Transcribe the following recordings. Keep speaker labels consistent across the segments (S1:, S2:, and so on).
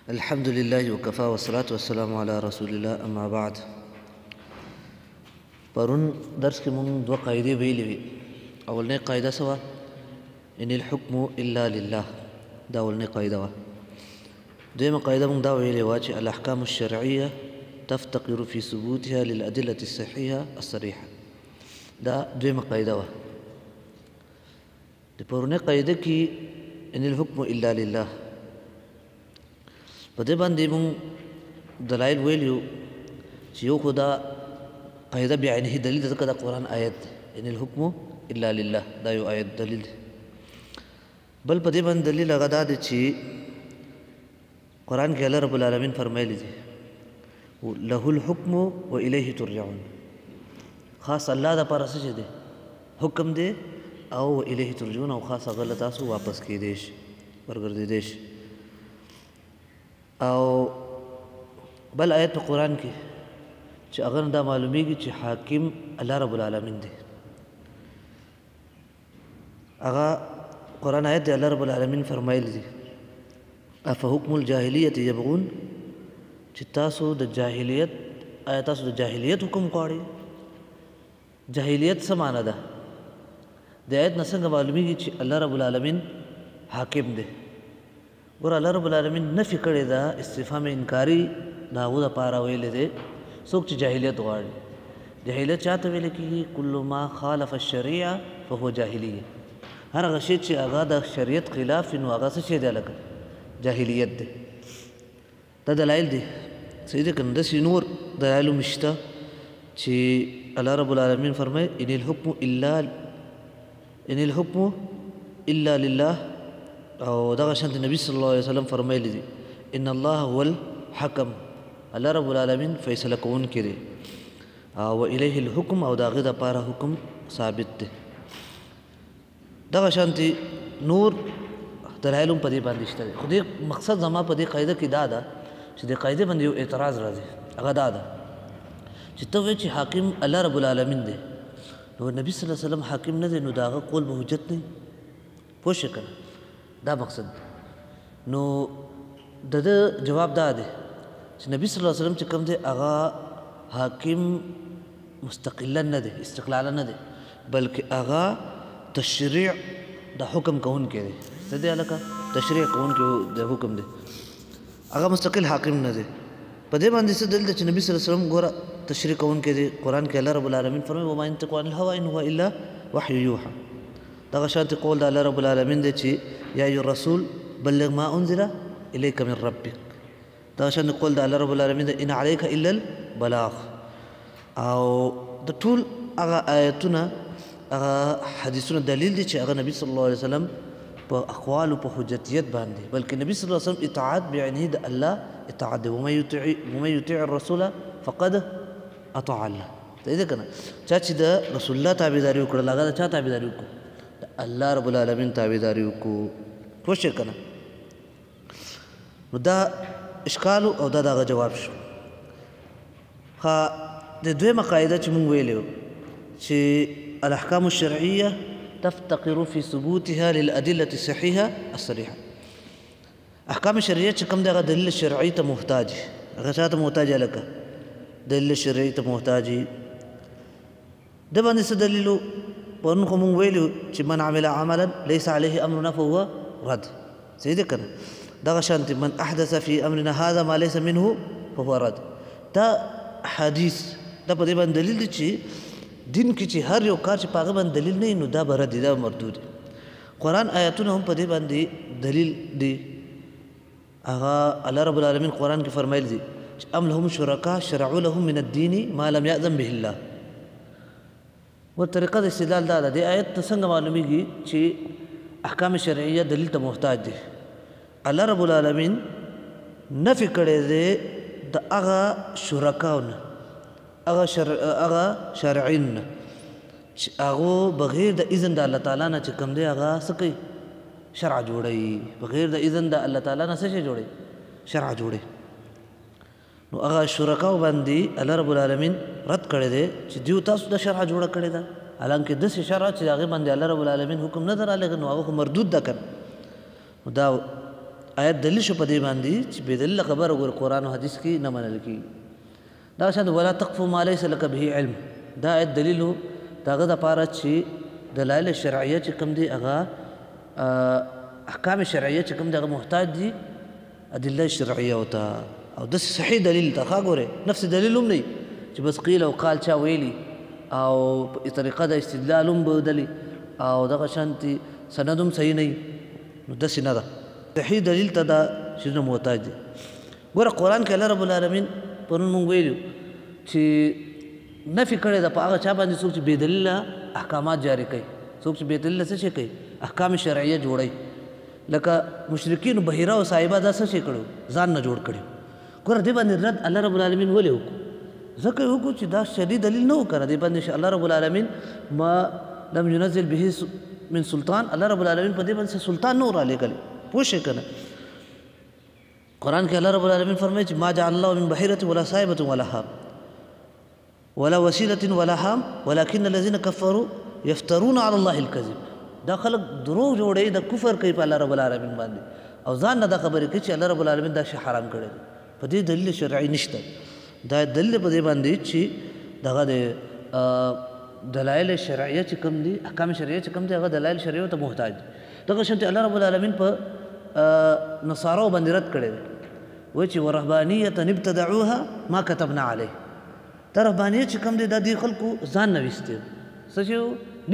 S1: الحمد لله وكفى والصلاة والسلام على رسول الله أما بعد. پرون درس کې مونږ دوه قاعدې ویلې وي. اولنۍ قاعده سوا ان الحكم الا لله، دا اولنۍ قاعده وه. دویمه قاعده مونږ دا ویلې وه چې الاحکام الشرعیه تفتقر في ثبوتها للأدلة الصحيحة الصريحة، دا دویمه قاعده وه. د پرونۍ قاعده کې ان الحكم الا لله په دې باندې مونږ دلایل ویلیو چې یو خو دا قاعده بعینه دلیل ځکه دا قرآن آیت دی، ان الحكم الا لله دا یو آیت دلیل دی. بل په دې باندې دلیل هغه دا دی چې قرآن کې الله رب العالمین فرمایلی دی له الحكم والیه ترجعون، خاص الله د پاره څه دی حکم دی او الیه ترجعون، او خاص هغه له تاسو واپس کیدی شي ورګرځیدی شي. او بل آیت په قرآن کې چې هغه دا معلومیږي چې حاکم الله رب العالمین دی. هغه قرآن آیت دی الله رب العالمین فرمایلی دی افحکم الجاهلیت یبغون، چې تاسو د جاهلیت آیا تاسو د جاهلیت حکم غواړئ؟ جاهلیت څه معنی ده؟ د آیت نه څنګه معلومیږي چې الله رب العالمین حاکم دی؟ ګوره الله رب العالمین نفي کړې ده، استفهام انکاري د هغو دپاره ویلی دی څوک چې جاهلیت غواړي. جاهلیت چاته ویل کېږي؟ کل ما خالف الشریعه فهو جاهلیه، هر هغه شی چې هغه د شریعت خلاف وي نو هغه څه شی دی لکه جاهلیت دی. دا دلایل دی صحیح دی که نه؟ داسې نور دلایل هم شته چې الله رب العالمین فرمایي ان الحكم الا لله، او دغه شانت نبی صلی الله علیه وسلم فرمایلی دي ان الله هو الحکم، الله رب العالمین فیصله کوونکی دی، او الیه الحکم، او د هغې دپاره حکم ثابت دی. دغه شانتې نور دلایل هم په دې باندې شته دی. خو دې مقصد زما په دې قاعده کې دا ده چې دې قاعدې باندې یو اعتراض راځي، هغه دا ده چې ته وایې چې حاکم الله رب العالمین دی، نو نبی صلی الله علیه وسلم حاکم نه دی، نو د هغه قول به حجت نه وي. پوه شئ که نه؟ دا مقصد. نو د ده جواب دا دی چې نبی صلی الله علیه وسلم چې کوم دی هغه حاکم مستقلا نه دی، استقلالا نه دی، بلکې هغه تشریع د حکم کوونکی دی. څه دی هلکه؟ تشریع کوونکی د حکم دی، هغه مستقل حاکم نه دی. په دې باندې څه دلیل دی چې نبی صلی الله علیه وسلم ګوره تشریع کوونکی دی. قرآن کې الله رب العالمین فرمایي وما ينطق عن الهوى ان هو الا وحی یوحى. دغه شانتې قول د الله رب العالمین دی چې یا ایها الرسول بلغ ما انزل الیک من ربک. دغه شانتې قول د الله رب العالمین دی ان علیک الا البلاغ. او د ټول هغه آیتونه هغه حدیثونه دلیل دی چې هغه نبی صلی الله علیه وسلم په اقوالو په حجتیت باندې، بلکې نبی صلی الله علیه وسلم اطاعت بعینه د الله اطاعت دی. ومن یطیع الرسول فقد اطاع الله. صحیح ده که نه؟ چا چې د رسول الله تابعداري وکړله هغه د چا تابعداري وکړو؟ د الله رب العالمین تابعداري وکړو. پوه شئ که نه؟ نو دا اشکال او دا د هغه جواب شو. ښه د دویمه قاعده چې مونږ ویلې وو چې الاحکام الشرعیه تفتقر في ثبوتها للأدلة الصحيحة الصريحة. احکام شرعیه چې کوم دی هغه دلیل شرعي ته محتاج، هغه چا ته محتاج هلکه؟ دلیل شرعي ته محتاج. د باندې څه دلیل و؟ پرون خو مونږ ویلي چې من عمل عملا لیس علیه امرنا فهو رد. صحیح دی که نه؟ دغه شانتې من احدث فی امرنا هذا ما لیس منه فهو رد. دا حدیث دا په دې باندې دلیل دی چې دین کې چې هر یو کار چې په هغه باندې دلیل نه وي نو دا به رد دی، دا به مردود دی. قرآن آیاتونه هم په دې باندې دلیل دی. هغه الله رب العالمین قرآن کې فرمایلی دي چې ام لهم شرکا شرعوا لهم من الدین ما لم یأذن به الله. و طریقه د استدلال دا ده، دې آیت ته څنګه معلومیږي چې احکام شرعیه دلیل ته محتاج دی؟ الله رب العالمین نفي کړی دی د هغه شرکاو نه، هغه شارعین نه چې هغو بغیر د اذن د الله تعالی نه چې کوم دی هغه څه کوي؟ شرع جوړوي. بغیر د اذن د الله تعالی نه څه شی جوړوي؟ شرع جوړوي. نو هغه شرکاو باندې الله رب العالمین رد کړی دی چې دیو تاسو د شرع جوړه کړې ده، حالانکې داسې شرع چې هغې باندې الله رب العالمین حکم نه ده رالیږلی نو هغه خو مردود ده که نه؟ نو دا آیت دلیل شو په دې باندې چې بې دلیله خبره وګوره قرآن او حدیث کې نه منل کېږي. دا شان ولا تقف ما ليس لك به علم، دا آیت دلیل و د هغه دپاره چې دلایل شرعیه چې کوم دي هغه احکام شرعیه چې کوم دي هغه محتاج دي ادله شرعیه ورته او داسې صحیح دلیل ته ښه ګورئ نفس دلیل هم نه چې بس قیل او قال چا ویلي او په طریقه د استدلال هم بدلي او دغه شانتي سند هم صحیح نه وي نو داسې نه ده صحیح دلیل ته دا شیزونه محتاج دي. ګوره قرآن کې الله رب العالمین پرون مونږ ویلو چې نفي کړی ده په هغه چا باندې څوک چې بې دلیله احکامات جاري کوي، څوک چې بې دلیله څه شی کوي احکام شرعیه جوړوي. لکه مشرکینو بحیره او صاحبه دا څه شی کړو ځان نه جوړ کړي. ګوره دې باندې رد الله رب العالمین ولې وکړو؟ ځکه یې وکړو چې دا شرعي دلیل نه و که دې باندې الله رب العالمین ما لم ينزل به من سلطان، الله رب العالمین په دې باندې سلطان نه و رالیږلی. پوه شئ که نه؟ قرآن کې الله رب العالمین فرمایي چې ما جعل الله من بحیرة ولا صاحبة ولا حام ولا وسيلة ولا حام ولكن الذين كفروا يفترون على الله الكذب. دا خلق دروغ جوړوي د کفر کوي په الله رب العالمین باندې او ځان نه دا خبرې کوي چې الله رب العالمین دا شی حرام کړی دی. په دې دلیل شرعي نشته. دا دلیل په دې باندې چې دغه د دلایل شرعیه چې کوم دي احکام شرعیه چې کوم دي هغه دلایل شرعیو ته محتاج دي. دغه شانتې الله رب العالمین په نصارو باندې رد کړی دی وایي چې ورهبانیة ابتدعوها ما كتبنا علیه. دا رهبانیت چې کوم دی دا دې خلکو ځان نه ویستې څه چې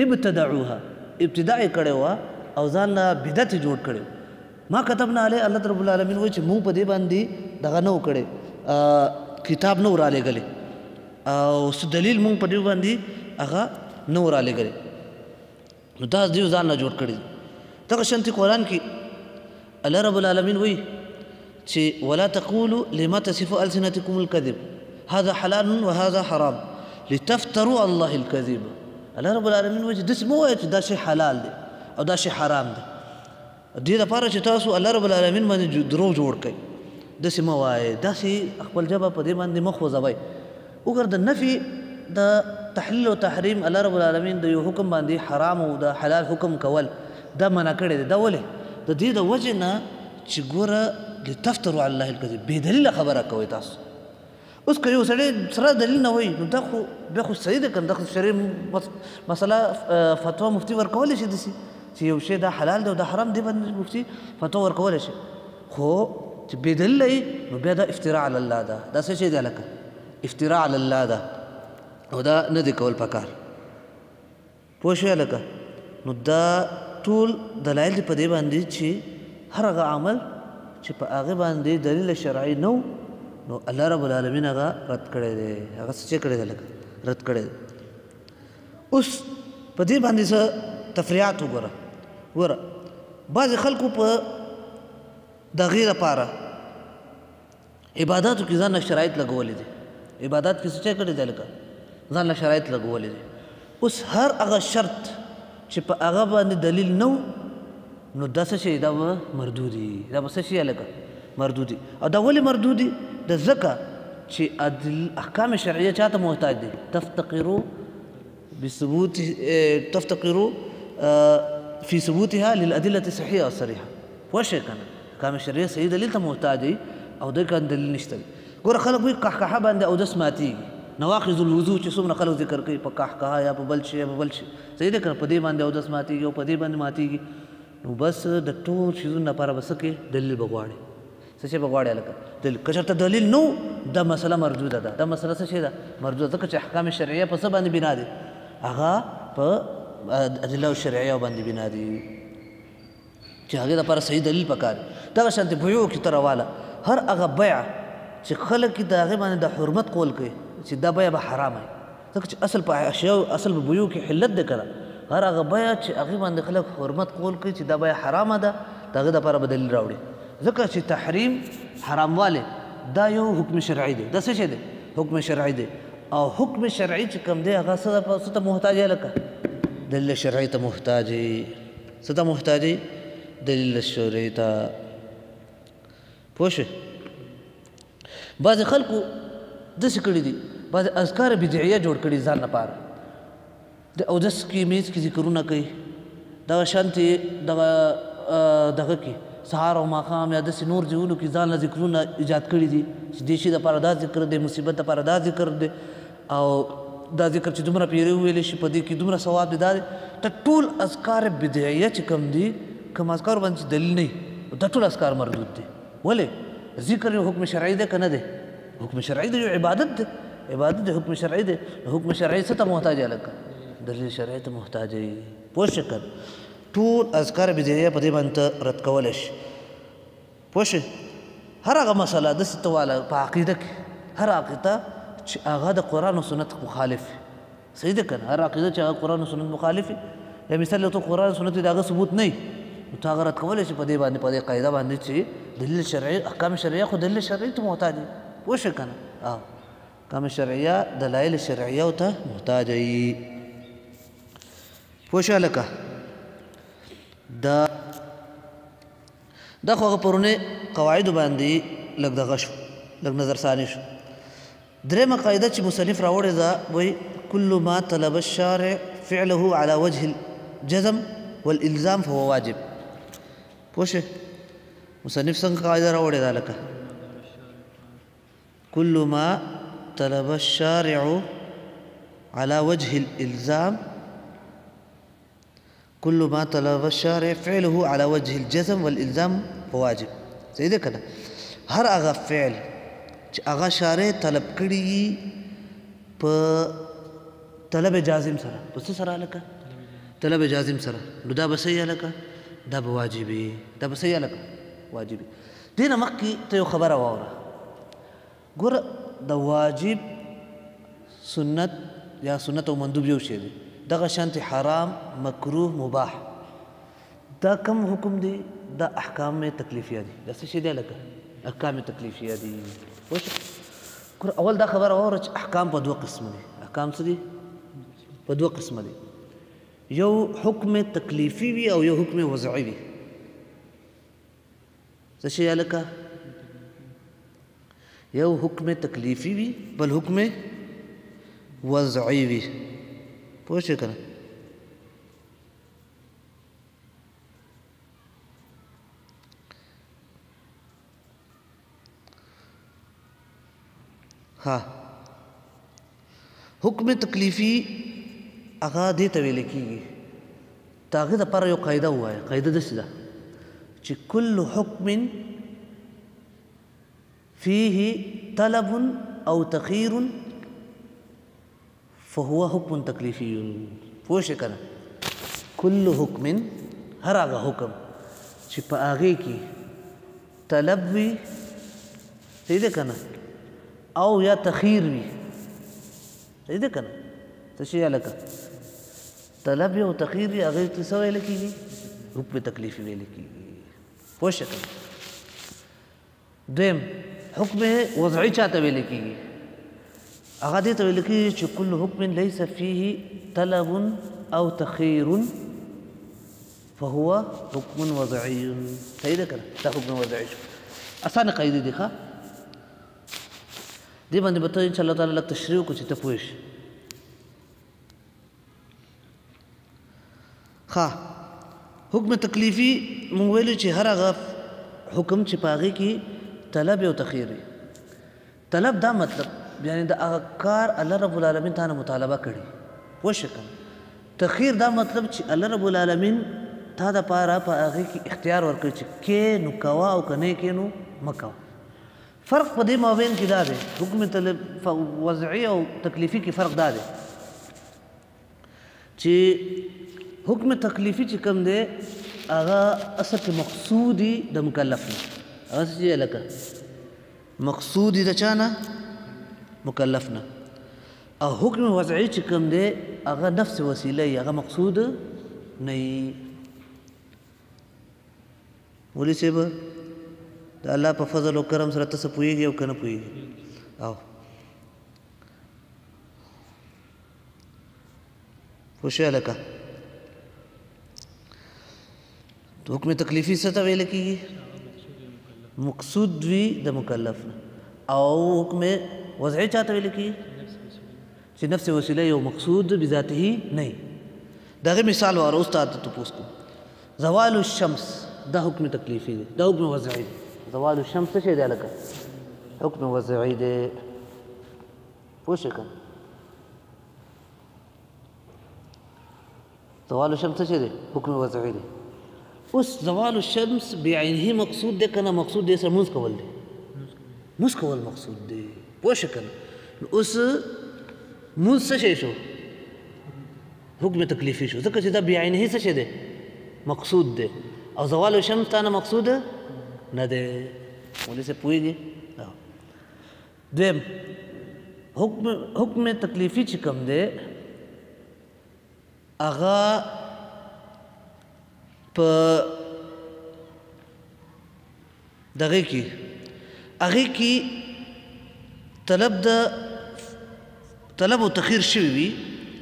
S1: ابتدعوها ابتداء یې کړی وه او ځان نه بدعت یې جوړ کړی ما كتبنا علیه. الله رب العالمین وایي چې موږ په دې باندې دغه نه و کړی کتاب نه و رالیږلی او څه دلیل موږ په دې باندې هغه نه و رالیږلی نو دا دوی ځان نه جوړ کړي. دغه شانتې قرآن کې الله رب العالمین وایي چې ولا تقولوا لما تصف ألسنتكم الكذب هذا حلال وهذا حرام لتفتروا على الله الكذب. الله رب العالمین وایي چې داسې مه وایه چې دا شی حلال دی او دا شی حرام دی دې دپاره چې تاسو الله رب العالمین باندې دروغ جوړ کړئ. داسې مه وایئ، داسې خپل ژبه په دې باندې مه خوځوئ. وګوره د نفي د تحلیل او تحریم الله رب العالمین د یو حکم باندې حرام او د حلال حکم کول دا منع کړی دی. دا ولې؟ د دې د وجې نه چې ګوره لتفتروا علی الله الکذب بې دلیله خبره کوئ تاسو. اوس که یو سړی سره دلیل نه وایي نو دا خو بیا خو صحیح ده که نه؟ دا خو شرعي مسله فتوا مفتي ورکولی شي داسې چې یو شی دا حلال دی او دا حرام دی باندې مفتي فتوا ورکولی شي. خو چې بې دلیله یي نو بیا دا افتراء علی الله ده. دا څه شی دی هلکه؟ افتراء علی الله ده او دا نه دی کول پکار. پوه شوې هلکه؟ نو دا ټول دلایل دي په دې باندې چې هر هغه عمل چې په هغې باندې دلیل شرعي نه نو الله رب العالمین هغه رد کړی دی. هغه څه کړی دی لکه رد کړی دی. اوس په دې باندې څه تفریعات وګوره. ګوره بعضې خلکو په د هغې لپاره عباداتو کې ځان له شرایط لګولی دي. عبادات کې څه چی کړی دی لکه ځان له شرایط لګولی دي. اوس هر هغه شرط چې په هغه باندې دلیل نه نو دا څه شی دا به مردودي. دا به څه شي هلکه مردودي. او دا ولې مردودي؟ د ځکه چې احکام شرعیه چاته محتاج دي؟ تفتقروا في ثبوتها للأدلة الصحيحة والصريحة. پوه شئ که نه؟ احکام شرعیه صحیح دلیل ته محتاج دي او دوی که دلیل نشته. ګوره خلک وایي قحقحه باندې اودس ماتېږي. نواقض الوضو چې څومره خلک ذکر کوي په قحقحه یا په بل شي یا په بل شي صحیح دی که نه؟ په دې باندې اودس ماتېږي او په دې باندې ماتېږي نو بس د ټول شیزونو لپاره به څه کوې؟ دلیل به غواړې. څه شی به غواړې هلکه؟ دلیل. که چېرته دلیل نه دا مسله مردوده ده. دا مسله څه شی ده؟ مردوده. ځکه چې احکام شرعیه په څه باندې بنا دي؟ هغه په ادله شرعیه باندې بنا دي چې هغې دپاره صحیح دلیل پکار دی. دغه شانتې بیعو کې ته راواله هر هغه بیع چې خلک د هغې باندې د حرمت قول کوي چې دا بیع به حرامه وي. ځکه چې اصل په اشیاو اصل په بیعو کې حلت دی که نه؟ هر هغه بیع چې هغې باندې خلک حرمت قول کوي چې دا بیع حرامه ده د هغې دپاره به دلیل راوړي. ځکه چې تحریم حراموالی دا یو حکم شرعي دی. دا څه شی دی؟ حکم شرعي دی. او حکم شرعي چې کوم دی هغه څه ته محتاج دی لکه؟ دلیل شرعي ته محتاج دی. څه ته محتاج دی؟ دلیل شرعي ته. پوه شئ؟ بعضې خلکو داسې کړي دي بعضې اذکار بدعیه جوړ کړي ځان لپاره. د اودس کې میز کې ذکرونه کوي. دغه شانتې دغه کې سهار او ماښام یا داسې نور ځایونو کې ځان له ذکرونه ایجاد کړي دي چې دې شي دپاره دا ذکر دی، مصیبت دپاره دا ذکر دی، او دا ذکر چې دومره پیرې وویلی شي په دې کې دومره ثواب دی. دا دی ته ټول اذکار بدعیه چې کوم دي، کوم اذکار باندې چې دلیل نه وي دا ټول اذکار مردود دي. ولې؟ ذکر یو حکم شرعي دی که نه دی؟ حکم شرعي دی، یو عبادت دی، عبادت دی، حکم شرعي دی. حکم شرعي څه ته محتاج دی؟ لکه دلیل شرعي ته محتاج دی. پوه شئ که ټول اذکار بدعیه په دې باندې ته رد کولی شي. پوه شئ هر هغه مسله داسې ته واله په عقیده کې هر عقیده چې هغه د قرآن و سنت مخالف وي، صحیح ده که نه؟ هر عقیده چې هغه قرآن و سنت مخالف وي، یا مثال یو ته قرآن و سنت د هغه ثبوت نه وي نو ته هغه رد کولی شي په دې باندې، په دې قاعده باندې چې دلیل شرعي احکام شرعیه خو دلیل شرعي ته محتاج وي. پوه شئ که نه؟ احکام شرعیه دلایل شرعیه ته محتاج وي. پوه شئ هلکه دا خو هغه پرونی قواعدو باندې لږ دغه شو، لږ نظرثاني شو. درېیمه قاعده چې مصنف راوړې ده وایي کل ما طلب الشارع فعله على وجه الجزم والالزام فهو واجب. پوه شئ مصنف څنګه قاعده راوړې ده لکه كل ما طلب الشارع على وجه الإلزام كل ما طلب الشارع فعله على وجه الجزم والإلزام فواجب. صحیح ده که نه؟ هر هغه فعل چې هغه شارع طلب کړي په طلب جازم سره، په څه سره هلکه؟ طلب جازم سره، نو دا به صحیح هلکه؟ دا به واجب وي. دا به صحیح هلکه؟ واجب وي. دې نه مخکې ته یو خبره واوره، ګوره د واجب سنت یا سنت او مندوب یو شی دی، دغه شانتې حرام مکروه مباح دا کم حکم دی؟ دا احکام تکلیفیه دي. دا څه شی دی هلکه؟ احکام تکلیفیه دي. پوه شئ ګوره اول دا خبره واوره چې احکام په دوه قسمه دي. احکام څه دي؟ په دوه قسمه دي، یو حکم تکلیفي وي او یو حکم وضعي وي. څه شی هلکه؟ یو حکم تکلیفي وي بل حکم وضعي وي. پوه شئ که نه؟ ها حکم تکلیفي هغه دې ته ویل کېږي، د هغې دپاره یو قاعده ووایه. قاعده داسې ده چې کل حکم فيه طلب او تخير فهو حكم تکلیفي. پوه شئ که نه؟ کل حکم هر هغه حکم چې په هغې کې طلب وي، صحیح ده که نه؟ او یا تخیر وي، صحیح ده که نه؟ څه شی هلکه؟ طلب وي او تخیر وي، هغې ته څه ویلی کېږي؟ حکم تکلیفي ویلی کېږي. پوه شئ که نه؟ دویم حکم وضعي چاته ویل کېږي؟ هغه دې ته ویل کېږي چې کل حکم لیس فيه طلب او تخیر فهو حکم وضعي. صحیح ده که نه؟ دا حکم وضعي شو. اسانه قاعده دي ښه؟ دې باندې به ته انشاءالله تعالی لږ تشریح وکړو چې ته پوه شې. ښه حکم تکلیفي مونږ ویلو چې هر هغه حکم چې په هغې کې طلب او تخیر وي. طلب دا مطلب یعنی د هغه کار الله رب العالمین تا نه مطالبه کړي. پوه شئ که نه؟ تخیر دا مطلب چې الله رب العالمین تا دپاره په هغې کې اختیار ورکړي چې کې نو کوه او که نه کې نو مه کوه. فرق په دې مابین کې دا دی، حکم وضعي او تکلیفي کې فرق دا دی چې حکم تکلیفي چې کوم دی هغه اصل کې مقصودي د مکلف نه، هغه څه چې لکه مقصودي د چا نه؟ مکلف نه. او حکم وضعي چې کوم دی هغه نفس وسیله وي، هغه مقصود نه وي. مولوي صاحب د الله په فضل او کرم سره ته څه پوهېږي او که نه پوهېږي؟ او پوه شئ هلکه حکم تکلیفي څه ته ویل کېږي؟ مقصود وي د مکلف نه. او حکم وضعي چا ته ویل کېږي؟ چې نفس وسیله یو مقصود بذاته نه وي. د هغې مثال واره اوس تا ته تپوس کوم. زوال الشمس دا حکم تکلیفي دی دا حکم وضعي دی زوال الشمس څه شی دی لکه حکم وضعي دی پوه شئ کنه زوال الشمس څه شی دی حکم وضعي دی اوس زوال الشمس بعینه مقصود دی کنه مقصود دی سره مونځ کول دی مونځ کول مقصود دی پوه شئ کنه اوس مونځ څه شی شو حکم تکلیفي شو ځکه چې دا بعینه څه شی دی مقصود دی او زوال الشمس تانه مقصود نه دی ولې څه پوهېږي دویم حکم تکلیفي چې کوم دی هغه په دغه کې هغې کې طلب او تخیر شوي وي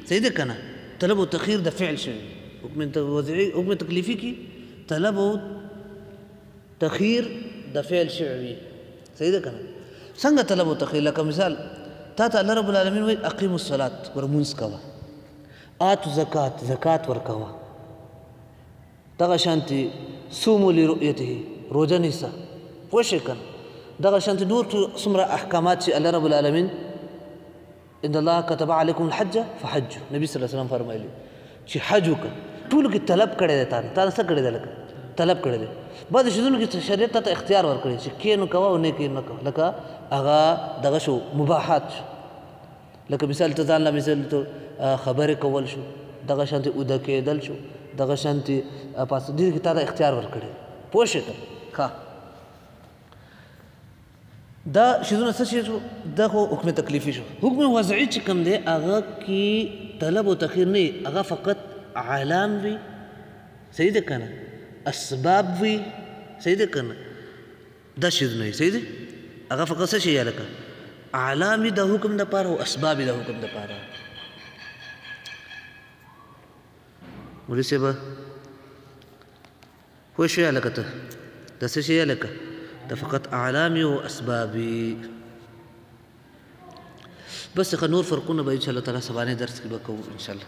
S1: صحیح ده که نه طلب او تخیر د فعل شوي حکم تکلیفي کې طلب او تخیر د فعل شوي وي صحیح ده که نه څنګه طلب او تخیر لکه مثال تا ته الله رب العالمین وایي اقیموا الصلات ورمونځ کوه آتو زکات ورکوه دغه شانتي صوموا لرؤیته روزه نیسه پوه شئ که دغه شانتي نور څومره احکامات چې الله رب العالمین ان الله كتب عليكم الحج فحجوا نبی صلی الله علیه وسلم فرمایلی چې حج وکړه ټولو کې طلب کړی دی تا څه کړی دی لکه طلب کړی دی بعضې شیزونو کې شریعت ته اختیار ورکړی چې کې نو کوه او نه کې نه کوه لکه هغه دغه شو مباحات شو لکه مثال ته ځان له مثال ته خبرې کول شو دغه شانتي اوده کېدل شو دغه شانتي پاس دې کې تا ته اختیار ورکړی پوه شئ ته ښه دا شیزونه څه شی شو دا خو حکم تکلیفي شو حکم وضعي چې کوم دی هغه کې طلب او تخیر نه هغه فقط علام وي صحیح ده که نه اسباب وي صحیح ده که نه دا شیزونه وي صحیح ده هغه فقط څه شی لکه علام وي د حکم دپاره او اسباب وي د حکم دپاره مولوي صاحبه پوه شوې هلکه ته دا څه شی هلکه دا فقط اعلامي او اسبابي بس که نور فرقونه به ان شاء الله تعالی سبانه درس کې به کوو ان شاء الله